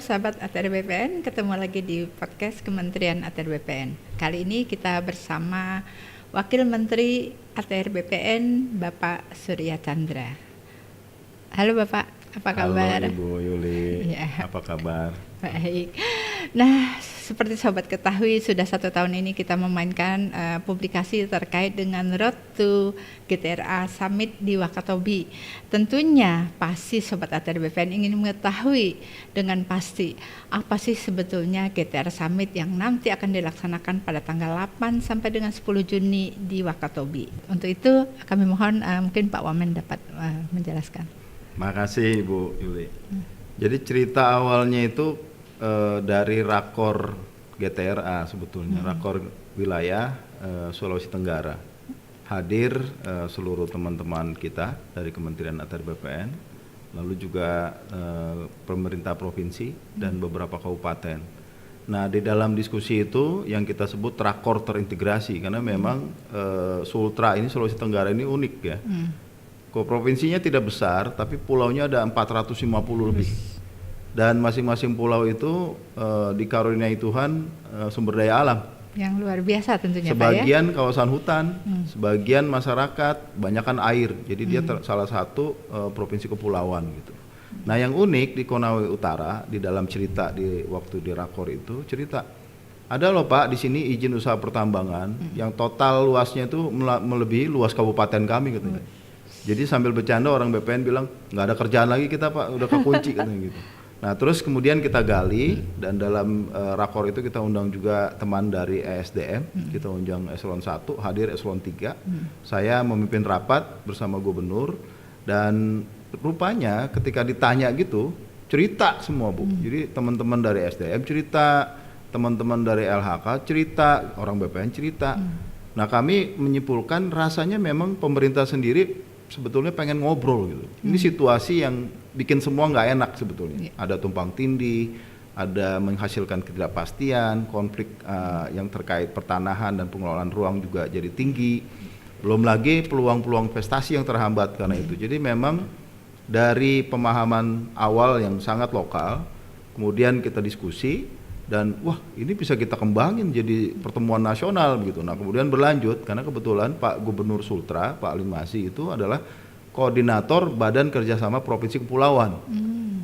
sahabat ATR BPN, ketemu lagi di podcast Kementerian ATR BPN. Kali ini kita bersama Wakil Menteri ATR BPN, Bapak Surya Chandra. Halo Bapak, apa kabar? Halo Ibu Yuli, Ya. apa kabar? Baik. Nah, seperti sobat ketahui, sudah 1 tahun ini kita memainkan publikasi terkait dengan Road to GTRA Summit di Wakatobi. Tentunya pasti sobat ATR BPN ingin mengetahui dengan pasti apa sih sebetulnya GTRA Summit yang nanti akan dilaksanakan pada tanggal 8 sampai dengan 10 Juni di Wakatobi. Untuk itu kami mohon mungkin Pak Wamen dapat menjelaskan. Makasih Ibu Yuli. Jadi cerita awalnya itu dari Rakor GTRA sebetulnya, Rakor Wilayah Sulawesi Tenggara. Hadir seluruh teman-teman kita dari Kementerian ATR BPN, lalu juga pemerintah provinsi dan beberapa kabupaten. Nah, di dalam diskusi itu yang kita sebut Rakor terintegrasi, karena memang Sultra ini, Sulawesi Tenggara ini unik ya. Provinsinya tidak besar, tapi pulaunya ada 450 lebih. Dan masing-masing pulau itu dikaruniai Tuhan sumber daya alam. Yang luar biasa tentunya sebagian Pak ya? Kawasan hutan, sebagian masyarakat, banyakkan air. Jadi dia salah satu provinsi kepulauan gitu. Nah, yang unik di Konawe Utara di dalam cerita di waktu di Rakor itu cerita ada loh Pak di sini izin usaha pertambangan yang total luasnya itu melebihi luas kabupaten kami katanya. Jadi sambil bercanda orang BPN bilang nggak ada kerjaan lagi kita Pak, udah kekunci katanya gitu. Nah, terus kemudian kita gali dan dalam Rakor itu kita undang juga teman dari ESDM, kita undang eselon 1, hadir eselon 3. Saya memimpin rapat bersama gubernur dan rupanya ketika ditanya gitu, cerita semua Bu. Jadi teman-teman dari SDM cerita, teman-teman dari LHK cerita, orang BPN cerita. Nah, kami menyimpulkan rasanya memang pemerintah sendiri sebetulnya pengen ngobrol gitu. Ini situasi yang bikin semua nggak enak sebetulnya. Ada tumpang tindih, ada menghasilkan ketidakpastian, konflik yang terkait pertanahan dan pengelolaan ruang juga jadi tinggi. Belum lagi peluang-peluang investasi yang terhambat karena itu. Jadi memang dari pemahaman awal yang sangat lokal, kemudian kita diskusi dan wah ini bisa kita kembangin jadi pertemuan nasional begitu. Nah, kemudian berlanjut karena kebetulan Pak Gubernur Sultra, Pak Limasi itu adalah koordinator Badan Kerjasama Provinsi Kepulauan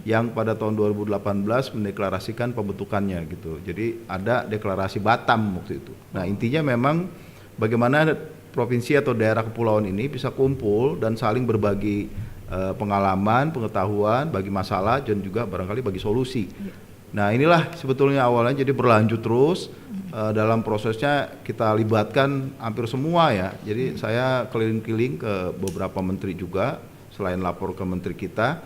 yang pada tahun 2018 mendeklarasikan pembentukannya gitu. Jadi ada deklarasi Batam waktu itu. Nah, intinya memang bagaimana provinsi atau daerah kepulauan ini bisa kumpul dan saling berbagi pengalaman, pengetahuan, bagi masalah dan juga barangkali bagi solusi. Nah, inilah sebetulnya awalnya, jadi berlanjut terus dalam prosesnya kita libatkan hampir semua ya. Jadi saya keliling-keliling ke beberapa menteri juga selain lapor ke menteri kita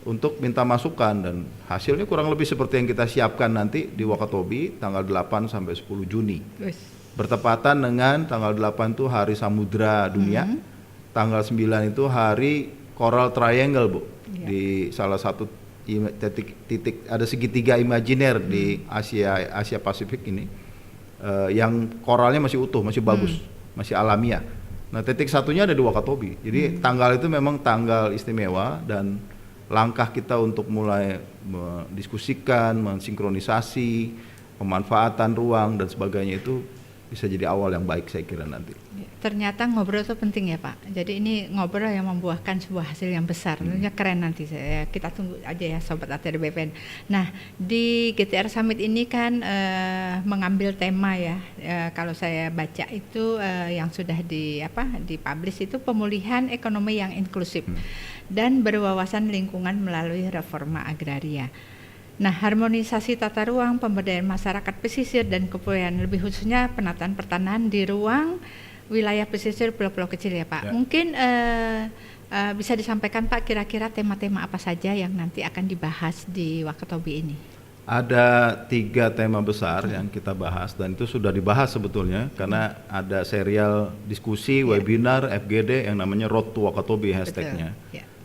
untuk minta masukan dan hasilnya kurang lebih seperti yang kita siapkan nanti di Wakatobi tanggal 8 sampai 10 Juni. Bertepatan dengan tanggal 8 itu Hari Samudra Dunia, tanggal 9 itu Hari Coral Triangle Bu, di salah satu titik ada segitiga imajiner di Asia Pasifik ini yang koralnya masih utuh, masih bagus, masih alamiah. Nah, titik satunya ada di Wakatobi. Jadi tanggal itu memang tanggal istimewa dan langkah kita untuk mulai mendiskusikan, mensinkronisasi, pemanfaatan ruang dan sebagainya itu bisa jadi awal yang baik saya kira nanti. Ternyata ngobrol itu penting ya Pak. Jadi ini ngobrol yang membuahkan sebuah hasil yang besar. Tentunya keren nanti kita tunggu aja ya Sobat ATR BPN. Nah, di GTR Summit ini kan mengambil tema ya. Kalau saya baca itu yang sudah dipublish itu pemulihan ekonomi yang inklusif dan berwawasan lingkungan melalui reforma agraria. Nah, harmonisasi tata ruang, pemberdayaan masyarakat pesisir dan kepulauan, lebih khususnya penataan pertanahan di ruang wilayah pesisir pulau-pulau kecil ya Pak. Ya. Mungkin bisa disampaikan Pak kira-kira tema-tema apa saja yang nanti akan dibahas di Wakatobi ini? Ada 3 tema besar yang kita bahas dan itu sudah dibahas sebetulnya karena ada serial diskusi, webinar, FGD yang namanya Road to Wakatobi hashtagnya.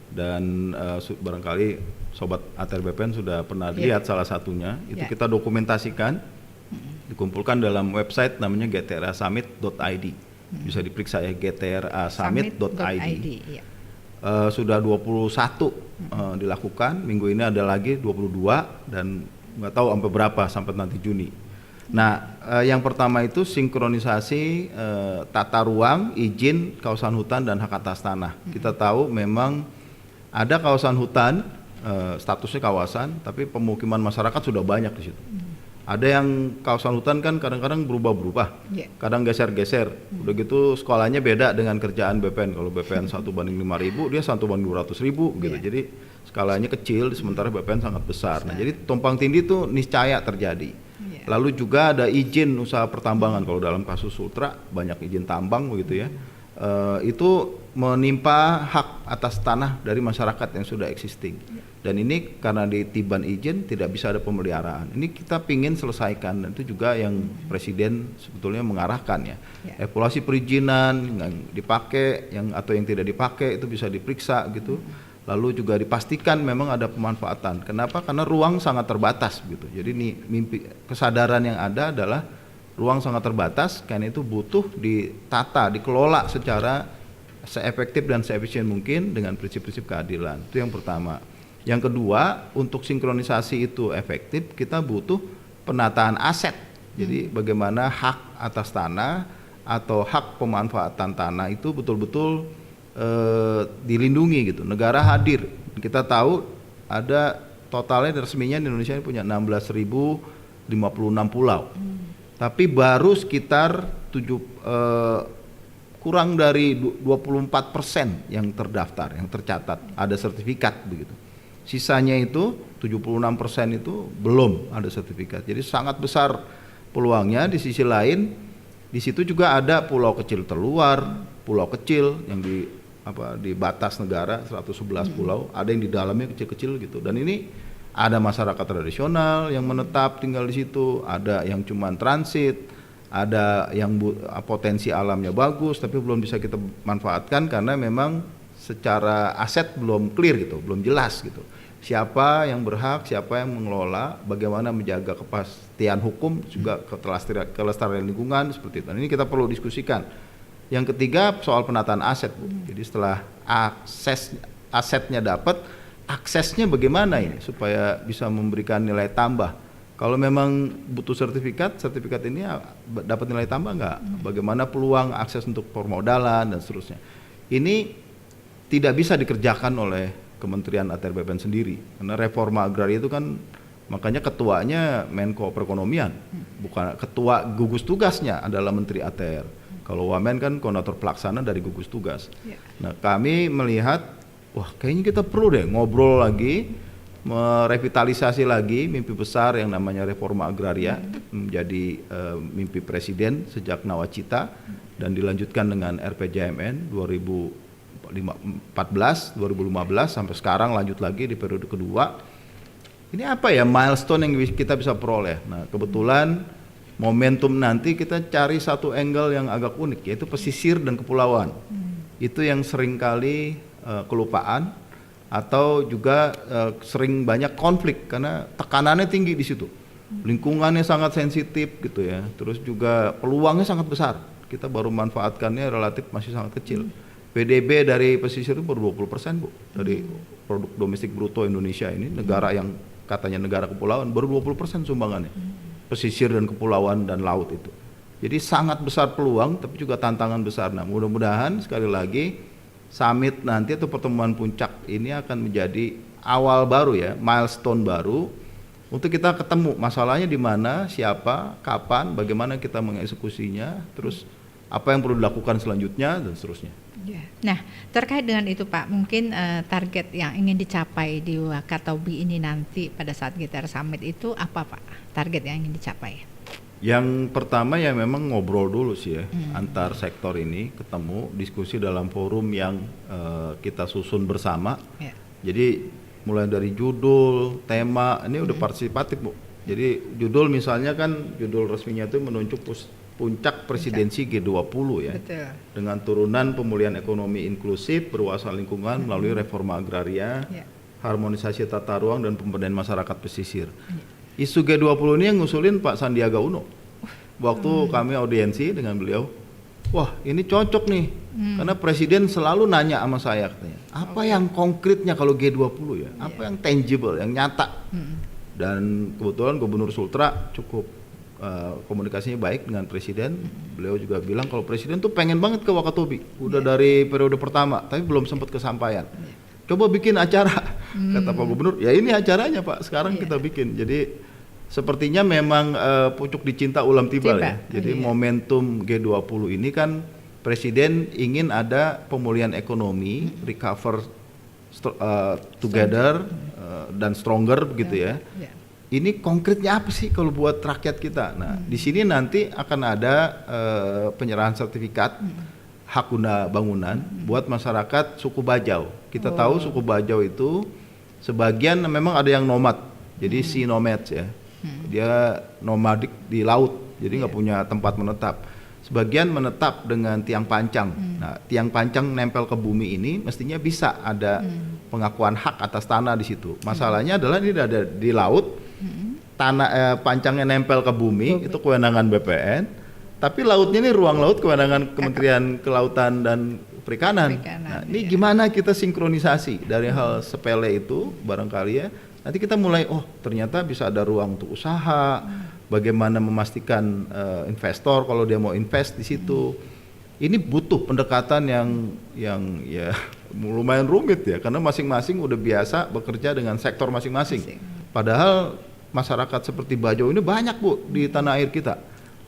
Dan barangkali Sobat ATR BPN sudah pernah lihat salah satunya, itu kita dokumentasikan, dikumpulkan dalam website namanya gtrasummit.id. Bisa diperiksa ya, gtrasummit.id. Sudah 21 dilakukan, minggu ini ada lagi 22 dan nggak tahu sampai berapa sampai nanti Juni. Nah, yang pertama itu sinkronisasi tata ruang, izin, kawasan hutan dan hak atas tanah. Kita tahu memang ada kawasan hutan, statusnya kawasan, tapi pemukiman masyarakat sudah banyak di situ. Ada yang kawasan hutan kan kadang-kadang berubah-berubah, kadang geser-geser. Udah gitu skalanya beda dengan kerjaan BPN. Kalau BPN 1:5.000, dia 1:200.000 gitu. Jadi skalanya kecil, sementara BPN sangat besar. Nah, jadi tumpang tindih itu niscaya terjadi. Lalu juga ada izin usaha pertambangan. Kalau dalam kasus Sultra banyak izin tambang begitu ya. Itu menimpa hak atas tanah dari masyarakat yang sudah existing. Dan ini karena ditiban izin tidak bisa ada pemeliharaan. Ini kita pingin selesaikan, dan itu juga yang Presiden sebetulnya mengarahkan ya. Evaluasi perizinan yang dipakai, atau yang tidak dipakai itu bisa diperiksa gitu. Lalu juga dipastikan memang ada pemanfaatan. Kenapa? Karena ruang sangat terbatas gitu. Jadi kesadaran yang ada adalah ruang sangat terbatas, karena itu butuh ditata, dikelola secara seefektif dan seefisien mungkin dengan prinsip-prinsip keadilan. Itu yang pertama. Yang kedua, untuk sinkronisasi itu efektif, kita butuh penataan aset. Jadi bagaimana hak atas tanah atau hak pemanfaatan tanah itu betul-betul dilindungi gitu. Negara hadir. Kita tahu ada totalnya resminya di Indonesia ini punya 16.056 pulau. Tapi baru sekitar kurang dari 24% yang terdaftar, yang tercatat, ada sertifikat begitu. Sisanya itu 76% itu belum ada sertifikat. Jadi sangat besar peluangnya. Di sisi lain, di situ juga ada pulau kecil terluar, pulau kecil yang di batas negara 111 pulau, ada yang di dalamnya kecil-kecil gitu. Dan ini ada masyarakat tradisional yang menetap tinggal di situ, ada yang cuman transit, ada yang potensi alamnya bagus tapi belum bisa kita manfaatkan karena memang secara aset belum clear gitu, belum jelas gitu. Siapa yang berhak, siapa yang mengelola, bagaimana menjaga kepastian hukum, juga kelestarian lingkungan seperti itu. Dan ini kita perlu diskusikan. Yang ketiga soal penataan aset, Bu. Jadi setelah asetnya dapat, aksesnya bagaimana ini supaya bisa memberikan nilai tambah. Kalau memang butuh sertifikat ini dapat nilai tambah nggak? Bagaimana peluang akses untuk permodalan dan seterusnya. Ini tidak bisa dikerjakan oleh Kementerian ATR BPN sendiri, karena reforma agraria itu kan makanya ketuanya Menko Perekonomian, bukan ketua gugus tugasnya adalah Menteri ATR. Kalau Wamen kan koordinator pelaksana dari gugus tugas. Nah, kami melihat, wah kayaknya kita perlu deh ngobrol lagi, merevitalisasi lagi mimpi besar yang namanya reforma agraria menjadi mimpi Presiden sejak Nawacita dan dilanjutkan dengan RPJMN 2014, 2015 sampai sekarang lanjut lagi di periode kedua. Ini apa ya milestone yang kita bisa peroleh. Nah, kebetulan momentum nanti kita cari satu angle yang agak unik, yaitu pesisir dan kepulauan. Itu yang seringkali kelupaan atau juga sering banyak konflik karena tekanannya tinggi di situ. Lingkungannya sangat sensitif gitu ya. Terus juga peluangnya sangat besar. Kita baru manfaatkannya relatif masih sangat kecil. PDB dari pesisir itu baru 20%, Bu, dari produk domestik bruto Indonesia ini, negara yang katanya negara kepulauan, baru 20% sumbangannya. Pesisir dan kepulauan dan laut itu. Jadi sangat besar peluang, tapi juga tantangan besar. Nah, mudah-mudahan sekali lagi summit nanti atau pertemuan puncak ini akan menjadi awal baru ya, milestone baru untuk kita ketemu masalahnya di mana, siapa, kapan, bagaimana kita mengeksekusinya, terus apa yang perlu dilakukan selanjutnya dan seterusnya. Nah, terkait dengan itu Pak, mungkin target yang ingin dicapai di Wakatobi ini nanti pada saat GTR Summit itu apa Pak? Target yang ingin dicapai? Yang pertama ya memang ngobrol dulu sih ya, antar sektor ini ketemu, diskusi dalam forum yang kita susun bersama. Jadi mulai dari judul, tema, ini udah partisipatif, Bu. Jadi judul misalnya kan judul resminya itu menunjuk puncak presidensi G20 ya. Betul. Dengan turunan pemulihan ekonomi inklusif, perluasan lingkungan melalui reforma agraria, harmonisasi tata ruang dan pemberdayaan masyarakat pesisir. Isu G20 ini yang ngusulin Pak Sandiaga Uno. Waktu kami audiensi dengan beliau, wah ini cocok nih, karena Presiden selalu nanya sama saya katanya, apa yang konkretnya kalau G20 ya, apa yang tangible, yang nyata. Dan kebetulan Gubernur Sultra cukup komunikasinya baik dengan Presiden. Beliau juga bilang kalau Presiden tuh pengen banget ke Wakatobi, udah dari periode pertama, tapi belum sempat kesampaian. Coba bikin acara, kata Pak Gubernur. Ya ini acaranya Pak, sekarang kita bikin. Jadi sepertinya memang pucuk dicinta ulam tiba ya. Jadi momentum G20 ini kan Presiden ingin ada pemulihan ekonomi, recover together dan stronger begitu ya. Ini konkretnya apa sih kalau buat rakyat kita? Nah, di sini nanti akan ada penyerahan sertifikat hak guna bangunan buat masyarakat suku Bajau. Kita tahu suku Bajau itu sebagian memang ada yang nomad, jadi sea nomads ya. Dia nomadik di laut, jadi nggak punya tempat menetap. Sebagian menetap dengan tiang pancang. Nah, tiang pancang nempel ke bumi ini mestinya bisa ada pengakuan hak atas tanah di situ. Masalahnya adalah ini ada di laut, tanah pancangnya nempel ke bumi, itu kewenangan BPN. Tapi lautnya ini ruang laut kewenangan Kementerian Kelautan dan Perikanan. Nah, ini gimana kita sinkronisasi dari hal sepele itu barangkali ya. Nanti kita mulai, oh ternyata bisa ada ruang untuk usaha, bagaimana memastikan investor kalau dia mau invest di situ. Ini butuh pendekatan yang ya lumayan rumit ya, karena masing-masing udah biasa bekerja dengan sektor masing-masing. Padahal masyarakat seperti Bajau ini banyak Bu di tanah air kita.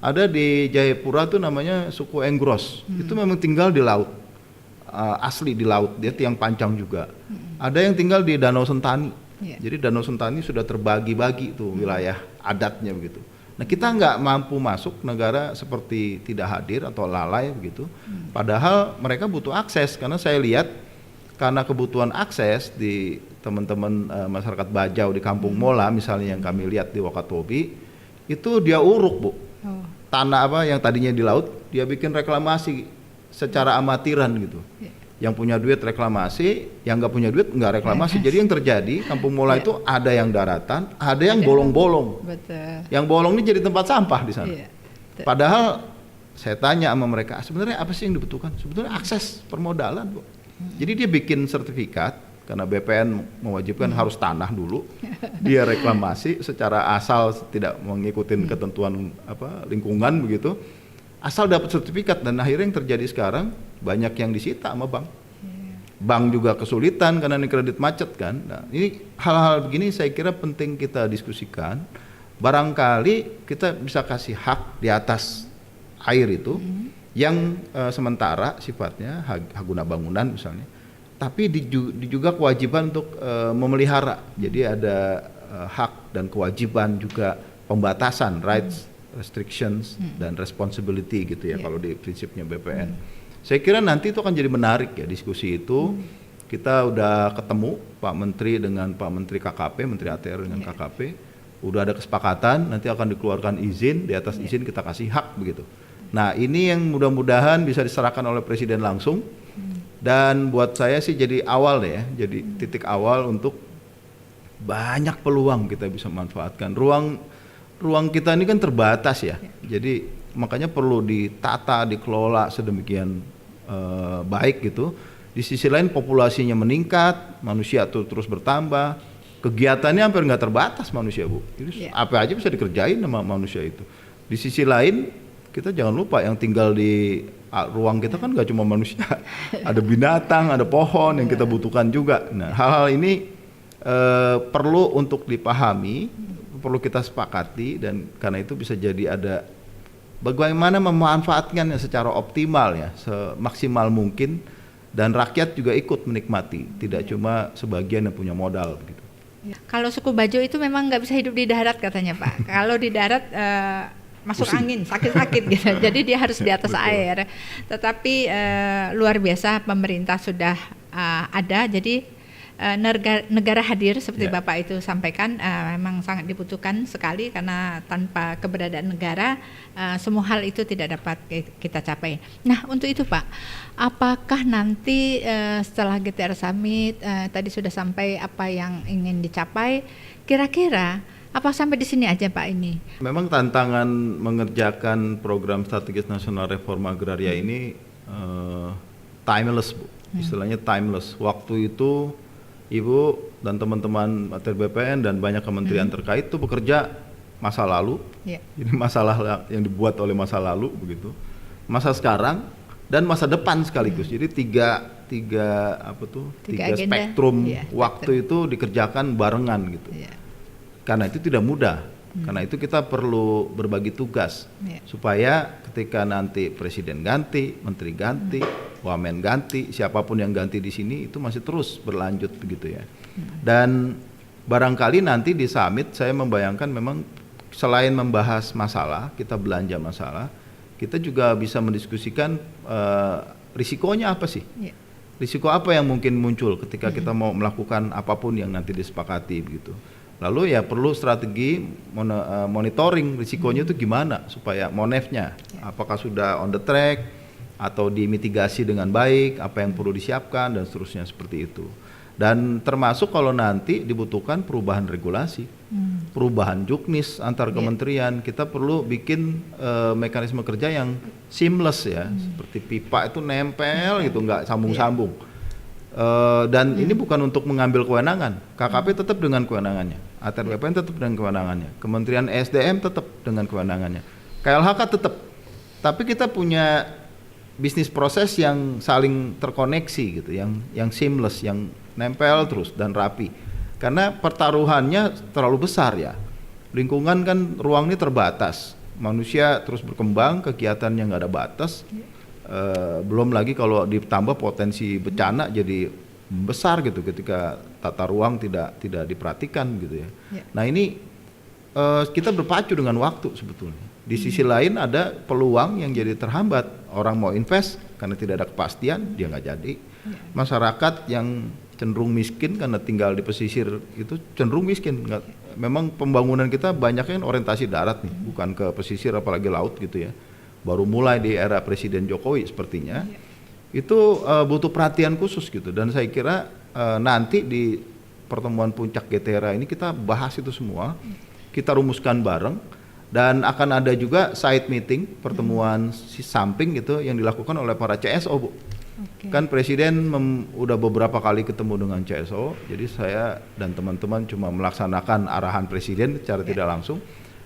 Ada di Jayapura tuh namanya suku Enggros, itu memang tinggal di laut, asli di laut, dia tiang pancang juga. Ada yang tinggal di Danau Sentani, jadi Danau Sentani sudah terbagi-bagi tuh wilayah adatnya begitu. Nah kita nggak mampu masuk, negara seperti tidak hadir atau lalai begitu. Padahal mereka butuh akses, karena saya lihat karena kebutuhan akses di teman-teman masyarakat Bajau di Kampung Mola misalnya yang kami lihat di Wakatobi, itu dia uruk Bu. Tanah apa yang tadinya di laut dia bikin reklamasi secara amatiran gitu. Yang punya duit reklamasi, yang nggak punya duit nggak reklamasi. Jadi yang terjadi Kampung Mola itu ada yang daratan, ada yang bolong-bolong. Yang bolong ini jadi tempat sampah di sana. Padahal saya tanya sama mereka, sebenarnya apa sih yang dibutuhkan? Sebetulnya akses permodalan Bu. Jadi dia bikin sertifikat, karena BPN mewajibkan harus tanah dulu, dia reklamasi secara asal tidak mengikuti ketentuan lingkungan begitu, asal dapat sertifikat. Dan akhirnya yang terjadi sekarang banyak yang disita sama bank. Bank juga kesulitan karena ini kredit macet kan. Nah, ini hal-hal begini saya kira penting kita diskusikan. Barangkali kita bisa kasih hak di atas air itu yang sementara sifatnya hak guna bangunan misalnya. Tapi juga kewajiban untuk memelihara. Jadi ada hak dan kewajiban juga pembatasan, rights, restrictions, dan responsibility gitu ya kalau di prinsipnya BPN. Saya kira nanti itu akan jadi menarik ya diskusi itu. Kita udah ketemu Pak Menteri dengan Pak Menteri KKP, Menteri ATR dengan KKP. Udah ada kesepakatan, nanti akan dikeluarkan izin, di atas izin kita kasih hak begitu. Nah ini yang mudah-mudahan bisa diserahkan oleh Presiden langsung. Dan buat saya sih jadi awal ya, jadi titik awal untuk banyak peluang kita bisa manfaatkan. Ruang kita ini kan terbatas ya, jadi makanya perlu ditata, dikelola sedemikian baik gitu. Di sisi lain populasinya meningkat, manusia tuh terus bertambah, kegiatannya hampir nggak terbatas manusia Bu. Jadi apa aja bisa dikerjain sama manusia itu. Di sisi lain kita jangan lupa yang tinggal di ruang kita kan nggak cuma manusia, ada binatang, ada pohon yang kita butuhkan juga. Nah hal-hal ini perlu untuk dipahami, perlu kita sepakati, dan karena itu bisa jadi ada bagaimana memanfaatkannya secara optimal ya, semaksimal mungkin, dan rakyat juga ikut menikmati, tidak cuma sebagian yang punya modal begitu. Kalau suku Bajau itu memang nggak bisa hidup di darat katanya Pak. Kalau di darat masuk angin, sakit-sakit gitu. Jadi dia harus di atas air. Tetapi luar biasa pemerintah sudah ada. Jadi negara hadir seperti Bapak itu sampaikan memang sangat dibutuhkan sekali, karena tanpa keberadaan negara semua hal itu tidak dapat kita capai. Nah untuk itu Pak, apakah nanti setelah GTR Summit tadi sudah sampai apa yang ingin dicapai, kira-kira apa sampai di sini aja Pak ini? Memang tantangan mengerjakan program strategis nasional reforma agraria ini timeless Bu. Istilahnya timeless. Waktu itu Ibu dan teman-teman ATR BPN dan banyak kementerian terkait itu bekerja masa lalu. Ya. Jadi masalah yang dibuat oleh masa lalu begitu, masa sekarang dan masa depan sekaligus. Jadi tiga Tiga agenda. spektrum Iya, waktu itu dikerjakan barengan gitu. Ya. Karena itu tidak mudah. Karena itu kita perlu berbagi tugas Ya. supaya ketika nanti presiden ganti, menteri ganti, wamen ganti, siapapun yang ganti di sini itu masih terus berlanjut begitu ya. Dan barangkali nanti di summit saya membayangkan memang selain membahas masalah, kita belanja masalah, kita juga bisa mendiskusikan risikonya apa sih? Ya. Risiko apa yang mungkin muncul ketika kita mau melakukan apapun yang nanti disepakati begitu. Lalu ya perlu strategi monitoring risikonya itu gimana supaya monefnya apakah sudah on the track atau dimitigasi dengan baik, apa yang perlu disiapkan dan seterusnya seperti itu. Dan termasuk kalau nanti dibutuhkan perubahan regulasi, perubahan juknis antar kementerian, kita perlu bikin mekanisme kerja yang seamless ya, seperti pipa itu nempel gitu, nggak sambung-sambung. Dan ini bukan untuk mengambil kewenangan, KKP tetap dengan kewenangannya, ATR BPN tetap dengan kewenangannya, Kementerian ESDM tetap dengan kewenangannya, KLHK tetap. Tapi kita punya bisnis proses yang saling terkoneksi gitu, yang seamless, yang nempel terus dan rapi. Karena pertaruhannya terlalu besar ya. Lingkungan kan ruang ini terbatas, manusia terus berkembang, kegiatannya nggak ada batas. Belum lagi kalau ditambah potensi bencana jadi besar gitu ketika tata ruang tidak diperhatikan gitu ya. Nah ini kita berpacu dengan waktu sebetulnya. Di sisi lain ada peluang yang jadi terhambat. Orang mau invest karena tidak ada kepastian dia nggak jadi. Masyarakat yang cenderung miskin karena tinggal di pesisir itu cenderung miskin. Memang pembangunan kita banyaknya orientasi darat nih, bukan ke pesisir apalagi laut gitu ya. Baru mulai di era Presiden Jokowi sepertinya, itu butuh perhatian khusus gitu. Dan saya kira nanti di pertemuan puncak GTERA ini kita bahas itu semua, kita rumuskan bareng, dan akan ada juga side meeting, pertemuan samping gitu yang dilakukan oleh para CSO, Bu. Kan Presiden udah beberapa kali ketemu dengan CSO, jadi saya dan teman-teman cuma melaksanakan arahan Presiden secara tidak langsung.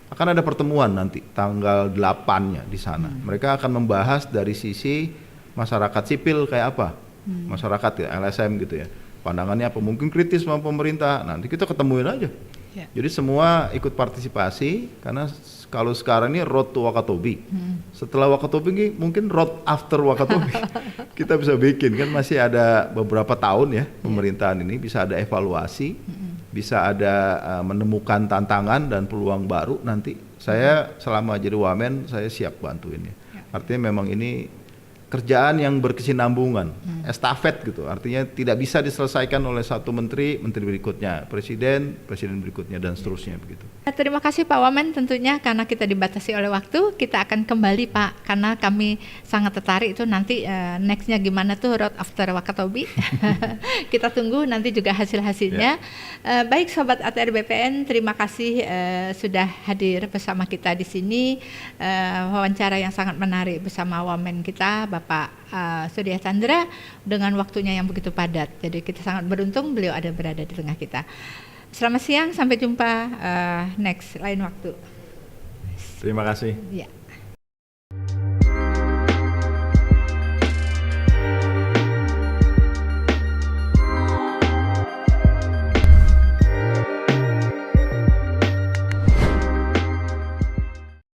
Akan ada pertemuan nanti tanggal 8-nya di sana. Mereka akan membahas dari sisi masyarakat sipil kayak apa, masyarakat ya, LSM gitu ya. Pandangannya apa, mungkin kritis sama pemerintah. Nanti kita ketemuin aja. Jadi semua ikut partisipasi karena kalau sekarang ini road to Wakatobi. Setelah Wakatobi ini mungkin road after Wakatobi. Kita bisa bikin kan masih ada beberapa tahun ya pemerintahan ini bisa ada evaluasi. Bisa ada menemukan tantangan dan peluang baru nanti. Saya selama jadi wamen saya siap bantuinnya. Artinya memang ini kerjaan yang berkesinambungan, estafet gitu. Artinya tidak bisa diselesaikan oleh satu menteri berikutnya, presiden berikutnya dan seterusnya begitu. Terima kasih Pak Wamen tentunya karena kita dibatasi oleh waktu, kita akan kembali Pak karena kami sangat tertarik itu nanti nextnya gimana tuh road after Wakatobi. Kita tunggu nanti juga hasil-hasilnya. Baik Sobat ATR BPN, terima kasih sudah hadir bersama kita di sini. Wawancara yang sangat menarik bersama Wamen kita Bapak Surya Chandra dengan waktunya yang begitu padat. Jadi kita sangat beruntung beliau berada di tengah kita. Selamat siang, sampai jumpa next lain waktu. Terima kasih. Ya.